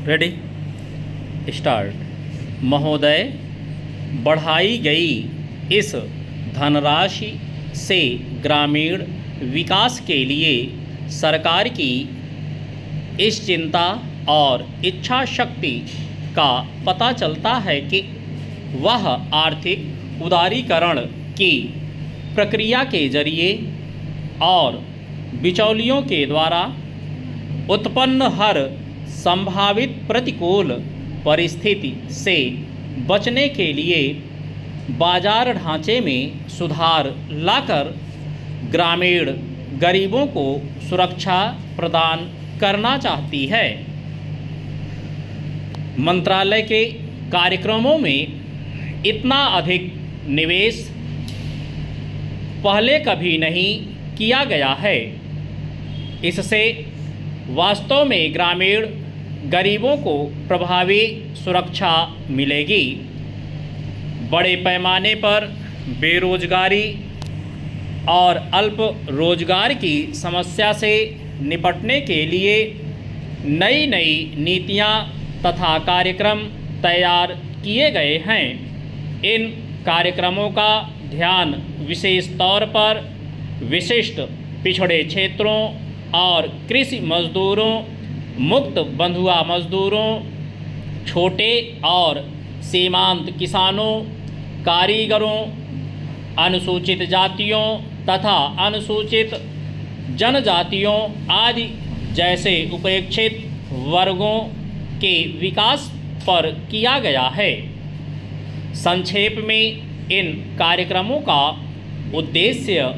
Ready start. महोदय, बढ़ाई गई इस धनराशि से ग्रामीण विकास के लिए सरकार की इस चिंता और इच्छा शक्ति का पता चलता है कि वह आर्थिक उदारीकरण की प्रक्रिया के जरिए और बिचौलियों के द्वारा उत्पन्न हर संभावित प्रतिकूल परिस्थिति से बचने के लिए बाजार ढांचे में सुधार लाकर ग्रामीण गरीबों को सुरक्षा प्रदान करना चाहती है। मंत्रालय के कार्यक्रमों में इतना अधिक निवेश पहले कभी नहीं किया गया है। इससे वास्तव में ग्रामीण गरीबों को प्रभावी सुरक्षा मिलेगी। बड़े पैमाने पर बेरोजगारी और अल्प रोजगार की समस्या से निपटने के लिए नई नई नीतियां तथा कार्यक्रम तैयार किए गए हैं। इन कार्यक्रमों का ध्यान विशेष तौर पर विशिष्ट पिछड़े क्षेत्रों और कृषि मजदूरों, मुक्त बंधुआ मजदूरों, छोटे और सीमांत किसानों, कारीगरों, अनुसूचित जातियों तथा अनुसूचित जनजातियों आदि जैसे उपेक्षित वर्गों के विकास पर किया गया है। संक्षेप में इन कार्यक्रमों का उद्देश्य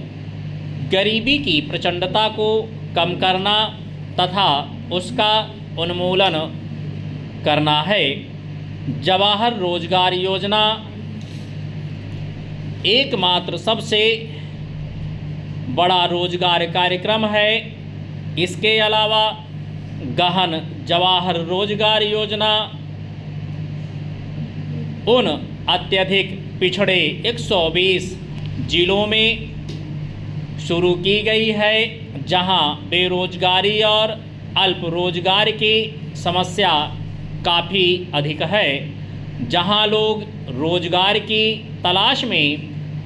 गरीबी की प्रचंडता को कम करना तथा उसका उन्मूलन करना है। जवाहर रोजगार योजना एकमात्र सबसे बड़ा रोजगार कार्यक्रम है। इसके अलावा गहन जवाहर रोजगार योजना उन अत्यधिक पिछड़े 120 जिलों में शुरू की गई है जहां बेरोजगारी और अल्प रोजगार की समस्या काफ़ी अधिक है, जहां लोग रोजगार की तलाश में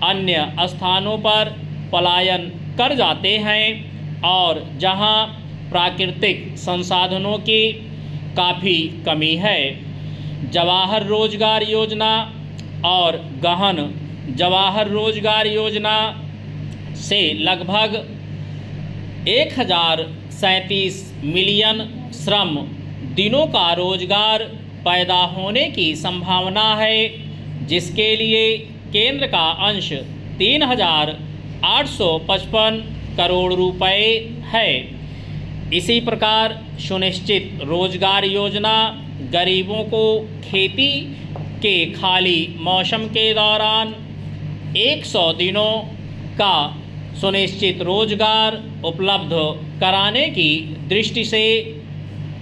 अन्य स्थानों पर पलायन कर जाते हैं और जहां प्राकृतिक संसाधनों की काफ़ी कमी है। जवाहर रोजगार योजना और गहन जवाहर रोजगार योजना से लगभग 1037 मिलियन श्रम दिनों का रोजगार पैदा होने की संभावना है, जिसके लिए केंद्र का अंश 3,855 करोड़ रुपए है। इसी प्रकार सुनिश्चित रोजगार योजना गरीबों को खेती के खाली मौसम के दौरान 100 दिनों का सुनिश्चित रोजगार उपलब्ध कराने की दृष्टि से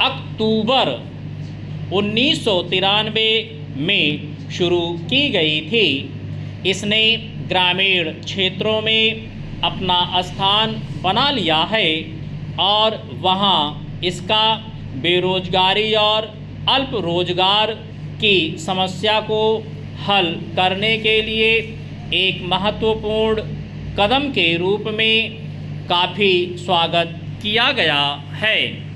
अक्टूबर 1993 में शुरू की गई थी। इसने ग्रामीण क्षेत्रों में अपना स्थान बना लिया है और वहां इसका बेरोजगारी और अल्प रोजगार की समस्या को हल करने के लिए एक महत्वपूर्ण कदम के रूप में काफ़ी स्वागत किया गया है।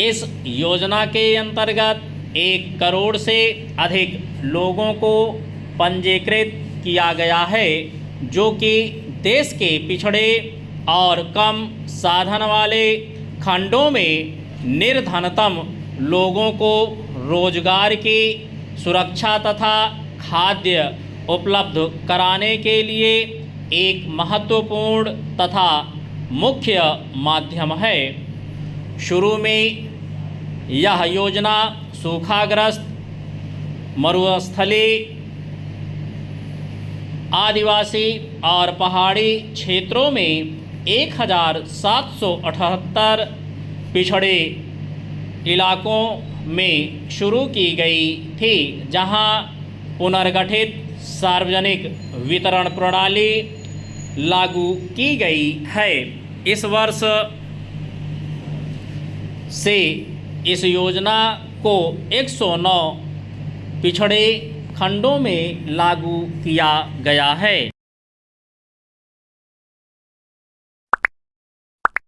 इस योजना के अंतर्गत 1 करोड़ से अधिक लोगों को पंजीकृत किया गया है, जो कि देश के पिछड़े और कम साधन वाले खंडों में निर्धनतम लोगों को रोजगार की सुरक्षा तथा खाद्य उपलब्ध कराने के लिए एक महत्वपूर्ण तथा मुख्य माध्यम है। शुरू में यह योजना सूखाग्रस्त, मरुस्थली, आदिवासी और पहाड़ी क्षेत्रों में 1778 पिछड़े इलाकों में शुरू की गई थी, जहां पुनर्गठित सार्वजनिक वितरण प्रणाली लागू की गई है। इस वर्ष से इस योजना को 109 पिछड़े खंडों में लागू किया गया है।